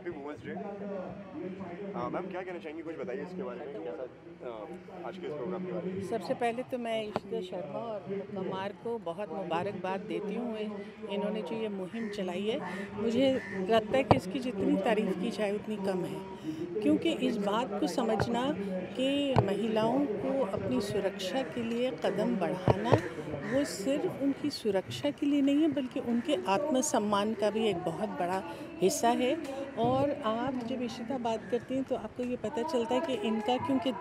Happy women's day. Ma'am क्या कहना चाहेंगी, कुछ बताइए इसके बारे में, कैसा आज के इस प्रोग्राम के बारे में। सबसे पहले तो मैं इशिता शर्मा और कमार को बहुत मुबारकबाद देती हूँ। इन्होंने जो ये मुहिम चलाई है, मुझे लगता है कि इसकी जितनी तारीफ़ की जाए उतनी कम है, क्योंकि इस बात को समझना कि महिलाओं को अपनी सुरक्षा के लिए कदम बढ़ाना, वो सिर्फ उनकी सुरक्षा के लिए नहीं है बल्कि उनके आत्मसम्मान का भी एक बहुत बड़ा हिस्सा है। और आप जब इशिता बात करती हैं तो आपको ये पता चलता है कि इनका क्योंकि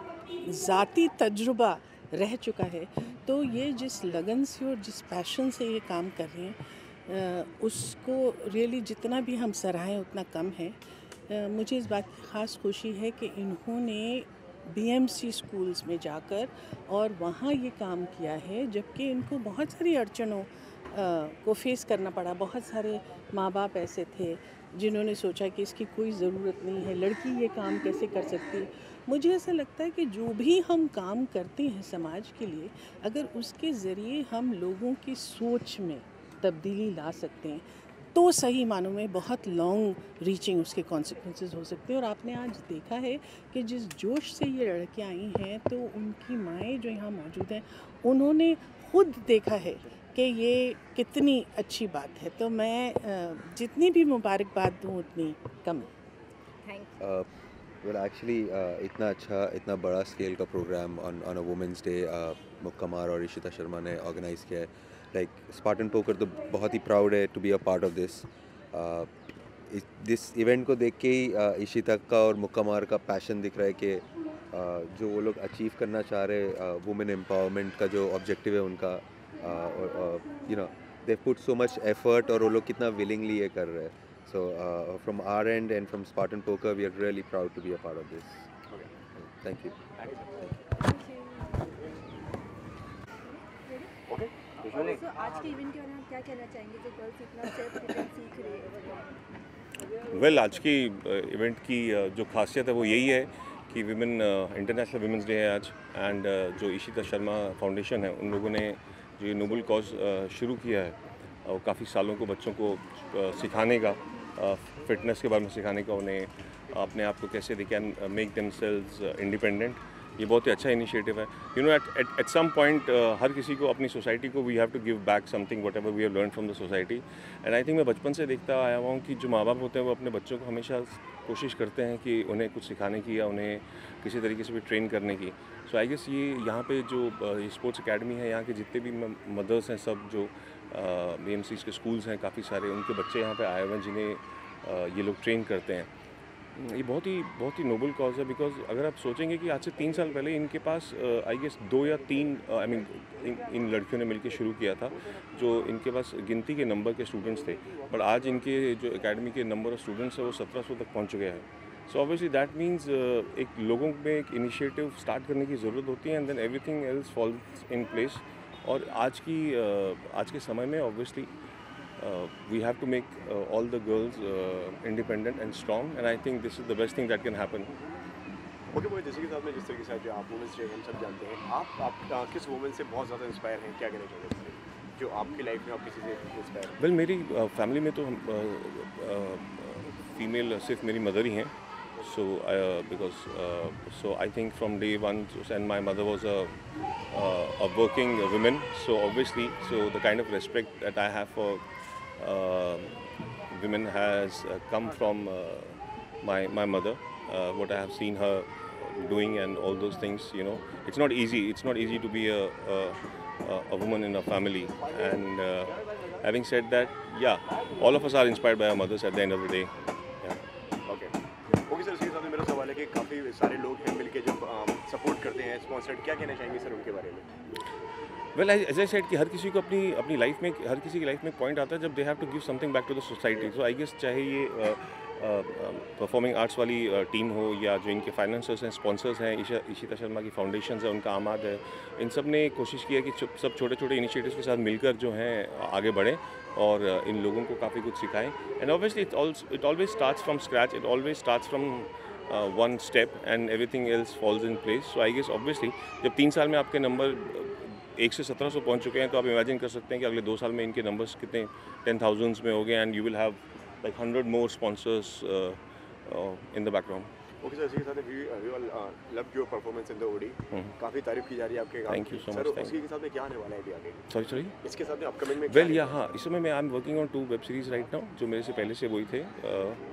ज़ाती तजुर्बा रह चुका है, तो ये जिस लगन से और जिस पैशन से ये काम कर रही हैं, उसको रियली जितना भी हम सराहें उतना कम है। मुझे इस बात की ख़ास खुशी है कि इन्होंने बीएमसी स्कूल्स में जाकर और वहाँ ये काम किया है, जबकि इनको बहुत सारी अड़चनों को फेस करना पड़ा। बहुत सारे माँ बाप ऐसे थे जिन्होंने सोचा कि इसकी कोई ज़रूरत नहीं है, लड़की ये काम कैसे कर सकती है। मुझे ऐसा लगता है कि जो भी हम काम करते हैं समाज के लिए, अगर उसके ज़रिए हम लोगों की सोच में तब्दीली ला सकते हैं तो सही मानों में बहुत लॉन्ग रीचिंग उसके कॉन्सिक्वेंसेस हो सकते हैं। और आपने आज देखा है कि जिस जोश से ये लड़कियां आई हैं, तो उनकी माएँ जो यहाँ मौजूद हैं, उन्होंने खुद देखा है कि ये कितनी अच्छी बात है। तो मैं जितनी भी मुबारकबाद दूँ उतनी कम है। थैंक वेल एक्चुअली इतना अच्छा, इतना बड़ा स्केल का program on a women's day कमार और इशिता शर्मा ने ऑर्गेनाइज़ किया है। लाइक स्पार्टन पोकर तो बहुत ही प्राउड है to be a part of this event को देख के ही इशिता का और मुक्कामार का पैशन दिख रहा है कि जो वो लोग अचीव करना चाह रहे, वुमेन एम्पावरमेंट का जो ऑब्जेक्टिव है उनका, you know they put so much effort और वो लोग कितना विलिंगली ये कर रहे हैं। So from our end and from Spartan Poker, we are really proud to be a part of this. Okay. Thank you. Okay. So आज के इवेंट के बारे में क्या कहना चाहेंगे, जो गर्ल्स इतना सेल्फ डिफेंस सीख रही है? वेल आज की इवेंट की जो खासियत है वो यही है कि विमेन इंटरनेशनल विमेंस डे है आज, एंड जो इशिता शर्मा फाउंडेशन है उन लोगों ने जो ये नोबल कॉज शुरू किया है, और काफ़ी सालों को बच्चों को सिखाने का, फिटनेस के बारे में सिखाने का, उन्हें अपने आप को कैसे they can make themselves independent, ये बहुत ही अच्छा इनिशिएटिव है। You know at some point हर किसी को अपनी सोसाइटी को we have to give back something whatever we have learn from the society. And I think मैं बचपन से देखता आया हुआ हूँ कि जो माँ बाप होते हैं वो अपने बच्चों को हमेशा कोशिश करते हैं कि उन्हें कुछ सिखाने की या उन्हें किसी तरीके से भी ट्रेन करने की। सो आई गेस ये यहाँ पे जो स्पोर्ट्स अकेडमी है, यहाँ के जितने भी मदर्स हैं, सब जो BMC के स्कूल्स हैं, काफ़ी सारे उनके बच्चे यहाँ पे आए हुए हैं जिन्हें ये लोग ट्रेन करते हैं। ये बहुत ही नोबल कॉज है, बिकॉज अगर आप सोचेंगे कि आज से 3 साल पहले इनके पास आई गेस 2 या 3 आई मीन इन लड़कियों ने मिलकर शुरू किया था, जो इनके पास गिनती के नंबर के स्टूडेंट्स थे, बट आज इनके जो एकेडमी के नंबर ऑफ स्टूडेंट्स है वो 1700 तक पहुँच गया है। सो ऑब्वियसली दैट मीन्स एक लोगों में एक इनिशिएटिव स्टार्ट करने की ज़रूरत होती है, and then everything else falls in place. और आज के समय में obviously we have to make all the girls independent and strong, and I think this is the best thing that can happen. Okay मुझे जैसे कि साथ में जिस तरीके से जो आप वुमेंस डे हम सब जानते हैं, आप किस वुमेन से बहुत ज़्यादा इंस्पायर हैं, क्या कहना चाहेंगे जो आपकी लाइफ में आप किसी से इंस्पायर हैं? वेल मेरी फैमिली में तो हम फीमेल सिर्फ मेरी मदर ही हैं, so because so I think from day one, and my mother was a working woman, so obviously the kind of respect that I have for women has come from my mother, what I have seen her doing and all those things. You know, it's not easy to be a woman in a family, and having said that, yeah, all of us are inspired by our mothers at the end of the day. Okay sir, इसके साथ में मेरा सवाल है कि काफ़ी सारे लोग हैं मिलके जब सपोर्ट करते हैं स्पॉन्सर्ड, क्या कहना चाहेंगे सर उनके बारे में? वेल एज आई सेड कि हर किसी को अपनी लाइफ में, हर किसी की लाइफ में पॉइंट आता है जब they have to give something back to the society. So I guess चाहे ये परफॉर्मिंग आर्ट्स वाली टीम हो या जो इनके फाइनेंसर्स हैं, स्पॉन्सर्स हैं, इशिता शर्मा की फाउंडेशन है, उनका आमाद है, इन सब ने कोशिश की है कि सब छोटे छोटे इनिशिएटिव्स के साथ मिलकर जो हैं आगे बढ़ें और इन लोगों को काफ़ी कुछ सिखाएं। And obviously it always starts from scratch, it always starts from one step and everything else falls in place. So I guess obviously जब 3 साल में आपके नंबर 1 से 1700 पहुँच चुके हैं, तो आप इमेजिन कर सकते हैं कि अगले 2 साल में इनके नंबर्स कितने 10,000s में हो गए, and you will have like 100 more sponsors in the background. Okay sir, इसी के साथ we all love your performance in the OD, काफ़ी तारीफ की जा रही है आपके काम Thank you की। so सर much, thank उसी के साथ में क्या आने वाला है अभी आगे? Sorry. इसके साथ में अपकमिंग में वेल या हाँ, इस समय मैं I am working on 2 web series right now, जो मेरे से पहले से वही थे।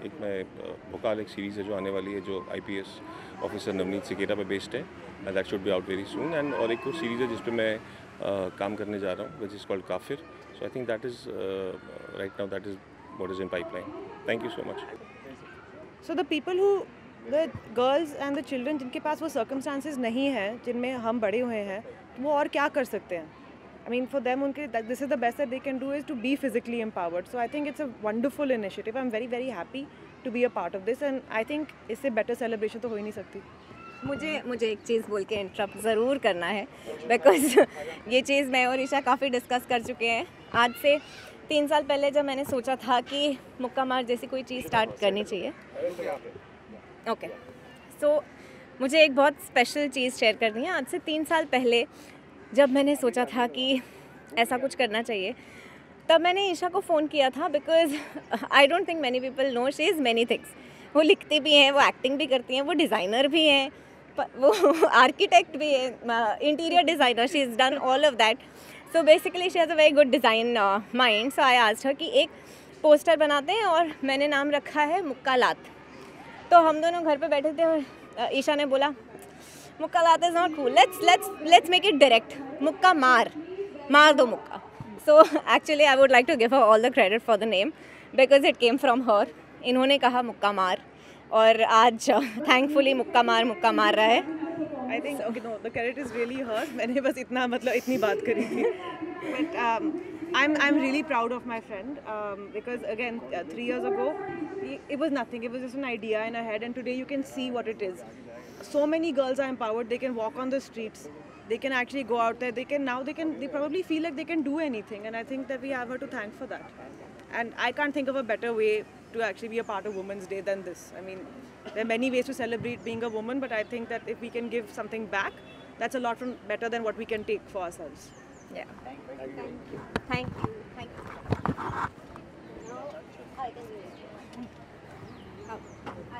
एक मैं भोकाल एक सीरीज़ है जो आने वाली है, जो IPS ऑफिसर नवनीत सिकेरा पे बेस्ड है, and that should be out very soon. And और एक और सीरीज़ है जिस पे मैं काम करने जा रहा हूँ, विच इज़ कॉल्ड काफिर। So I think that is right now, that is what is in pipeline. Thank you so much. So the people who, the girls and the children जिनके पास वो circumstances नहीं हैं जिनमें हम बड़े हुए हैं, वो और क्या कर सकते हैं? I mean for them उनके this is the best that they can do is to be physically empowered. So I think it's a wonderful initiative. I'm very very happy to be a part of this and I think इससे better celebration तो हो ही नहीं सकती। मुझे एक चीज़ बोल के interrupt ज़रूर करना है, बिकॉज ये चीज़ मैं और ईशा काफ़ी डिस्कस कर चुके हैं। आज से 3 साल पहले जब मैंने सोचा था कि मुक्का मार जैसी कोई चीज़ स्टार्ट करनी चाहिए, ओके, सो मुझे एक बहुत स्पेशल चीज़ शेयर करनी है। आज से 3 साल पहले जब मैंने सोचा था कि ऐसा कुछ करना चाहिए, तब मैंने ईशा को फ़ोन किया था, because I don't think many people know she is many things. वो लिखती भी हैं, वो एक्टिंग भी करती हैं, वो डिज़ाइनर भी हैं, वो आर्किटेक्ट भी है, interior designer, she is done all of that. So basically she has a very good design mind. So I asked her कि एक पोस्टर बनाते हैं और मैंने नाम रखा है मुक्का लात। तो हम दोनों घर पे बैठे थे और ईशा ने बोला मुक्का लात is not cool, let's make it direct, मुक्का मार दो मुक्का। So actually I would like to give her all the credit for the name, because it came from her. इन्होंने कहा मुक्का मार और आज थैंकफुली मुक्का मार रहा है। I think okay, no, the credit is really hers. मैंने बस इतनी बात करी थी। But I'm really proud of my friend because again 3 years ago it was nothing. It was just an idea in her head, and today you can see what it is. So many girls are empowered. They can walk on the streets. They can actually go out there. They probably feel like they can do anything, and I think that we have her to thank for that. And I can't think of a better way to actually be a part of Women's Day than this. I mean, there are many ways to celebrate being a woman, but I think that if we can give something back, that's a lot better than what we can take for ourselves. Yeah. Thank you.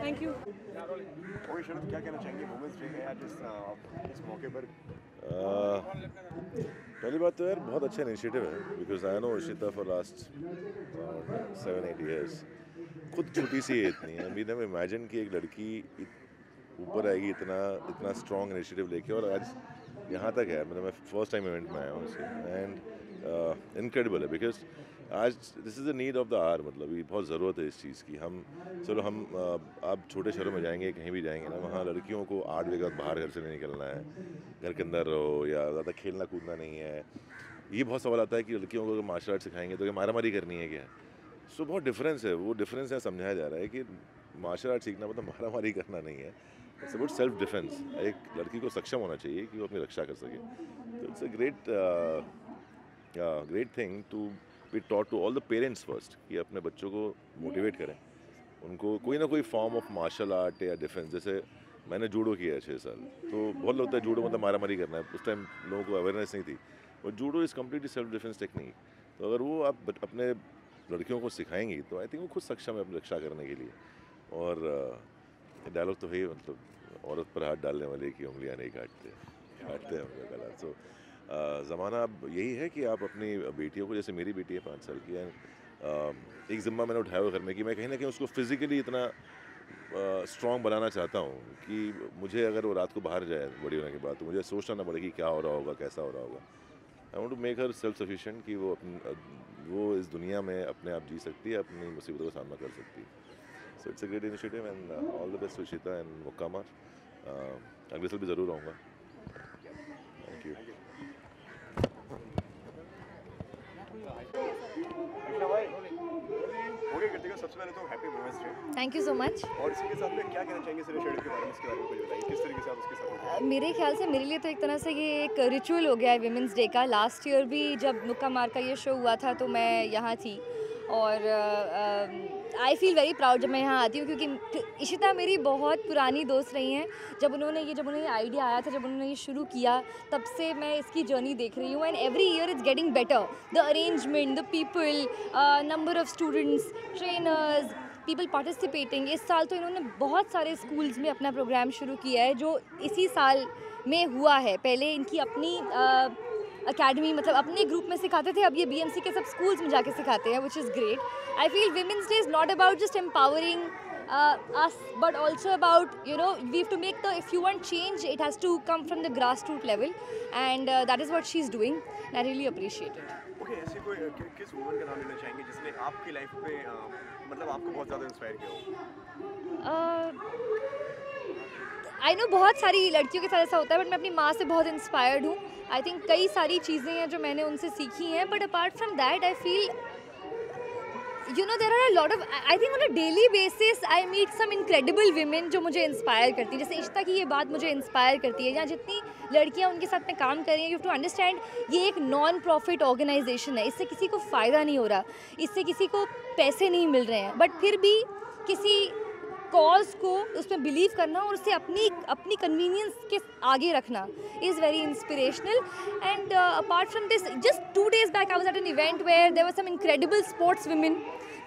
Thank you. Okay Sharad, क्या कहना चाहेंगे women's day है आज इस मौके पर? पहली बात तो यार बहुत अच्छा इनिशिएटिव है, because I know Ishita for last 7-8 years। खुद छोटी सी है इतनी, आई मीन इमेजिन कि एक लड़की ऊपर आएगी इतना स्ट्रॉन्ग इनिशिएटिव लेके, और आज यहाँ तक है। मतलब मैं फर्स्ट टाइम इवेंट में आया हूँ उससे, एंड इनक्रेडिबल है, बिकॉज आज this is the need of the hour. मतलब ये बहुत ज़रूरत है इस चीज़ की। हम आप छोटे शहरों में जाएंगे, कहीं भी जाएंगे ना, वहाँ लड़कियों को 8 बजे के बाद बाहर घर से नहीं निकलना है, घर के अंदर रहो, या ज़्यादा खेलना कूदना नहीं है। ये बहुत सवाल आता है कि लड़कियों को मार्शल आर्ट सिखाएंगे तो क्या मारामारी करनी है क्या? सो बहुत डिफरेंस है, वो डिफरेंस है समझाया जा रहा है कि मार्शल आर्ट सीखना मतलब मारामारी करना नहीं है, इट्स अबाउट सेल्फ डिफेंस। एक लड़की को सक्षम होना चाहिए कि वो अपनी रक्षा कर सके। तो it's a great thing to be taught to all the parents first, कि अपने बच्चों को मोटिवेट करें, उनको कोई ना कोई फॉर्म ऑफ मार्शल आर्ट या डिफेंस। जैसे मैंने जूडो किया है 6 साल, तो बहुत लगता है जूडो मतलब मारामारी करना है, उस टाइम लोगों को अवेयरनेस नहीं थी, और judo is completely self defence technique. तो अगर वो आप अपने लड़कियों को सिखाएंगी तो आई थिंक वो खुद सक्षम है अपनी रक्षा करने के लिए। और डायलॉग तो है, मतलब औरत पर हाथ डालने वाले की उंगलियां नहीं काटते हैं हम गला। सो ज़माना अब यही है कि आप अपनी बेटियों को, जैसे मेरी बेटी है 5 साल की, एक ज़िम्मा मैंने उठाया हुआ घर में कि मैं कहीं ना कहीं उसको फिज़िकली इतना स्ट्रॉन्ग बनाना चाहता हूँ कि मुझे अगर वो रात को बाहर जाए बड़ी होने के बाद, तो मुझे सोचना ना पड़े कि क्या हो रहा होगा, कैसा हो रहा होगा। I want to make herself sufficient, कि वो इस दुनिया में अपने आप जी सकती है, अपनी मुसीबतों का सामना कर सकती है। So it's a great initiative, and all the best to Ishita and मुक्का मार। अगले साल भी ज़रूर आऊँगा। Thank you. ओके कृतिका, सबसे पहले तो happy women's day. Thank you so much. और इसके साथ में क्या कहना चाहेंगे सिर्फ शेड्यूल के बारे में, इसके बारे में कुछ बताइए, किस तरीके से आप उसके साथ? मेरे ख्याल से मेरे लिए तो एक तरह से ये एक रिचुअल हो गया है विमेंस डे का। लास्ट ईयर भी जब मुक्का मार का ये शो हुआ था तो मैं यहाँ थी, और आई फील वेरी प्राउड जब मैं यहाँ आती हूँ, क्योंकि इशिता मेरी बहुत पुरानी दोस्त रही हैं। जब उन्होंने ये आइडिया आया था, जब उन्होंने ये शुरू किया, तब से मैं इसकी जर्नी देख रही हूँ, and every year it's getting better. The arrangement, the people, number of students, trainers, people participating. इस साल तो इन्होंने बहुत सारे स्कूल्स में अपना प्रोग्राम शुरू किया है जो इसी साल में हुआ है। पहले इनकी अपनी अकेडमी मतलब अपने ग्रुप में सिखाते थे, अब ये BMC के सब स्कूल्स में जाके सिखाते हैं, which is great. I feel women's day is not about just empowering us, but also about, you know, we have to make the, if you want change, it has to come from the grassroots level, and that is what she's doing. I really appreciate it. Okay, ऐसे कोई किस woman का नाम लेना चाहेंगे जिसने आपकी life में मतलब आपको बहुत ज़्यादा इंस्पायर किया हो? आई नो बहुत सारी लड़कियों के साथ ऐसा होता है, बट मैं अपनी माँ से बहुत इंस्पायर्ड हूँ। आई थिंक कई सारी चीज़ें हैं जो मैंने उनसे सीखी हैं, but apart from that I feel you know there are a lot of, I think on a daily basis I meet some incredible women जो मुझे इंस्पायर करती हैं। जैसे इशिता की ये बात मुझे इंस्पायर करती है, या जितनी लड़कियाँ उनके साथ में काम कर रही हैं। यू हैव टू अंडरस्टैंड ये एक नॉन प्रॉफिट ऑर्गेनाइजेशन है, इससे किसी को फ़ायदा नहीं हो रहा, इससे किसी को पैसे नहीं मिल रहे हैं, बट फिर भी किसी कॉज को उसमें बिलीव करना और उसे अपनी कन्वीनियंस के आगे रखना is very inspirational. And apart from this, just 2 days back I was at an event where there were some incredible sports women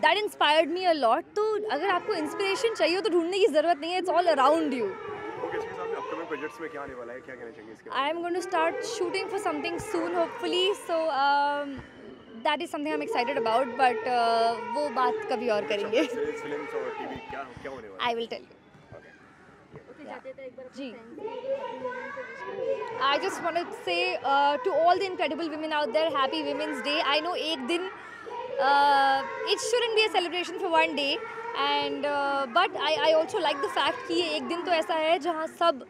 that inspired me a lot. तो अगर आपको इंस्पिरेशन चाहिए हो तो ढूंढने की ज़रूरत नहीं है, it's all around you. Okay, इसके साथ में अपकमिंग प्रोजेक्ट्स में क्या आने वाला है, क्या कहना चाहिए इसके? I am going to start shooting for something soon hopefully, so that is something I am excited about, but वो बात कभी और करेंगे। फिल्म्स और टीवी क्या होने वाला है? I will tell you. Okay, जाते थे एक बार जी। जी I just want to say to all the incredible women out there, Happy Women's Day. I know एक दिन it shouldn't be a celebration for one day, and but I also like the fact कि ये एक दिन तो ऐसा है जहाँ सब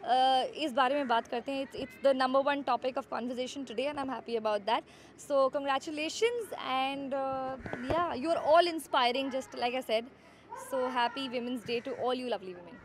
इस बारे में बात करते हैं. It's the #1 topic of conversation today, and I'm happy about that. So congratulations, and yeah, you're all inspiring, just like I said. So happy Women's Day to all you lovely women.